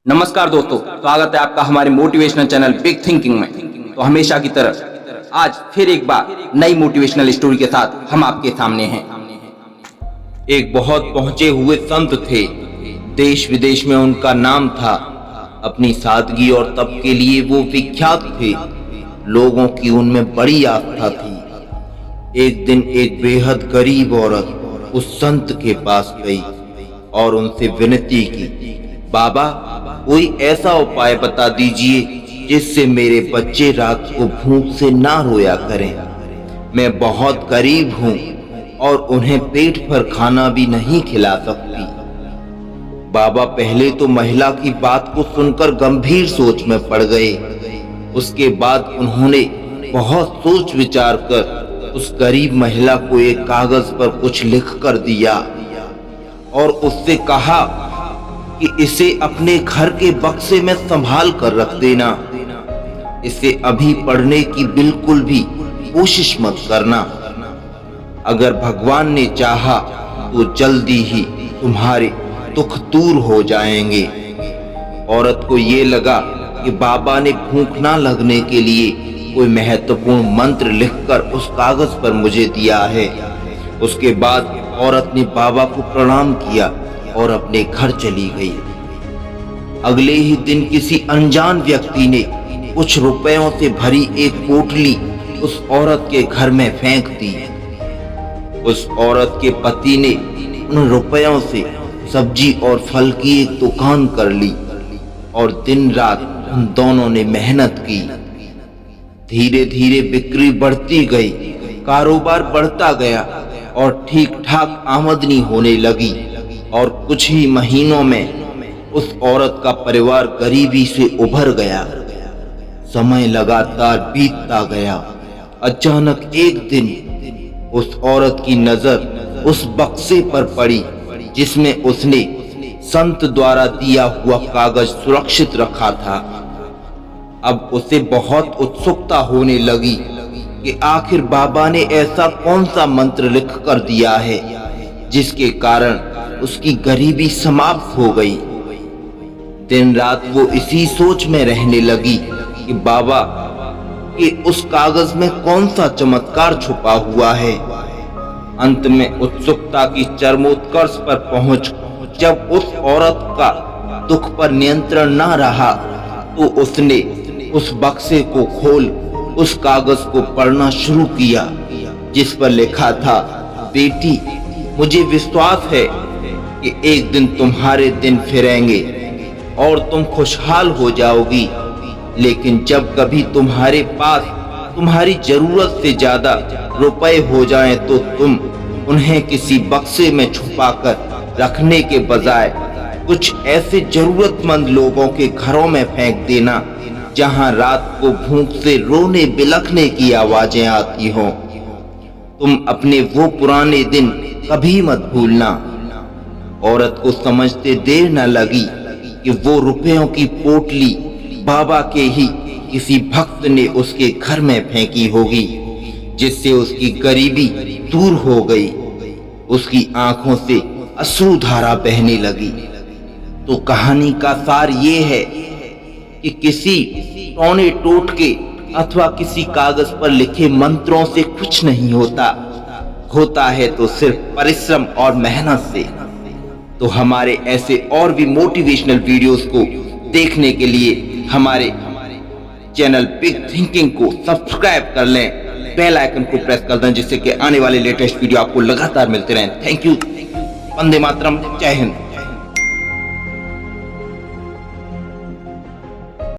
नमस्कार दोस्तों, स्वागत है आपका हमारे मोटिवेशनल चैनल बिग थिंकिंग में। तो हमेशा की तरह आज फिर एक बार नई मोटिवेशनल स्टोरी के साथ हम आपके सामने हैं। एक बहुत पहुंचे हुए संत थे, देश विदेश में उनका नाम था। अपनी सादगी और तप के लिए वो विख्यात थे। लोगों की उनमें बड़ी आस्था थी। एक दिन एक बेहद गरीब औरत उस संत के पास गई और उनसे विनती की, बाबा कोई ऐसा उपाय बता दीजिए जिससे मेरे बच्चे रात को भूख से ना रोया करें। मैं बहुत गरीब हूँ और उन्हें पेट भर खाना भी नहीं खिला सकती। बाबा पहले तो महिला की बात को सुनकर गंभीर सोच में पड़ गए। उसके बाद उन्होंने बहुत सोच विचार कर उस गरीब महिला को एक कागज पर कुछ लिख कर दिया और उससे कहा कि इसे अपने घर के बक्से में संभाल कर रख देना। इसे अभी पढ़ने की बिल्कुल भी कोशिश मत करना। अगर भगवान ने चाहा तो जल्दी ही तुम्हारे दुख दूर हो जाएंगे। औरत को ये लगा कि बाबा ने भूख ना लगने के लिए कोई महत्वपूर्ण मंत्र लिखकर उस कागज पर मुझे दिया है। उसके बाद औरत ने बाबा को प्रणाम किया और अपने घर चली गई। अगले ही दिन किसी अनजान व्यक्ति ने कुछ रुपयों से भरी एक पोटली उस औरत के घर में फेंक दी। उस औरत के पति ने उन रुपयों से सब्जी और फल की एक दुकान कर ली और दिन रात उन दोनों ने मेहनत की। धीरे धीरे बिक्री बढ़ती गई, कारोबार बढ़ता गया और ठीक ठाक आमदनी होने लगी। और कुछ ही महीनों में उस औरत का परिवार गरीबी से उभर गया। समय लगातार बीतता गया। अचानक एक दिन उस औरत की नजर उस बक्से पर पड़ी जिसमें उसने संत द्वारा दिया हुआ कागज सुरक्षित रखा था। अब उसे बहुत उत्सुकता होने लगी कि आखिर बाबा ने ऐसा कौन सा मंत्र लिख कर दिया है जिसके कारण उसकी गरीबी समाप्त हो गई। दिन रात वो इसी सोच में रहने लगी कि बाबा के उस कागज में कौन सा चमत्कार छुपा हुआ है। अंत में उत्सुकता की चरमोत्कर्ष पर पहुंच जब उस औरत का दुख पर नियंत्रण ना रहा तो उसने उस बक्से को खोल उस कागज को पढ़ना शुरू किया जिस पर लिखा था, बेटी मुझे विश्वास है कि एक दिन तुम्हारे दिन फिरेंगे और तुम खुशहाल हो जाओगी। लेकिन जब कभी तुम्हारे पास तुम्हारी जरूरत से ज्यादा रुपए हो जाएं तो तुम उन्हें किसी बक्से में छुपाकर रखने के बजाय कुछ ऐसे जरूरतमंद लोगों के घरों में फेंक देना जहां रात को भूख से रोने बिलखने की आवाजें आती हों। तुम अपने वो पुराने दिन कभी मत भूलना। औरत को समझते देर न लगी कि वो रुपयों की पोटली बाबा के ही किसी भक्त ने उसके घर में फेंकी होगी, जिससे उसकी गरीबी दूर हो गई। उसकी आंखों से अश्रुधारा बहने लगी। तो कहानी का सार ये है कि किसी टोने टोटके अथवा किसी कागज पर लिखे मंत्रों से कुछ नहीं होता है तो सिर्फ परिश्रम और मेहनत से। तो हमारे ऐसे और भी मोटिवेशनल वीडियोस को देखने के लिए हमारे चैनल बिग थिंकिंग को सब्सक्राइब कर लें, बेल आइकन को प्रेस कर दें जिससे कि आने वाले लेटेस्ट वीडियो आपको लगातार मिलते रहें। Thank you. वंदे मातरम। जय हिंद।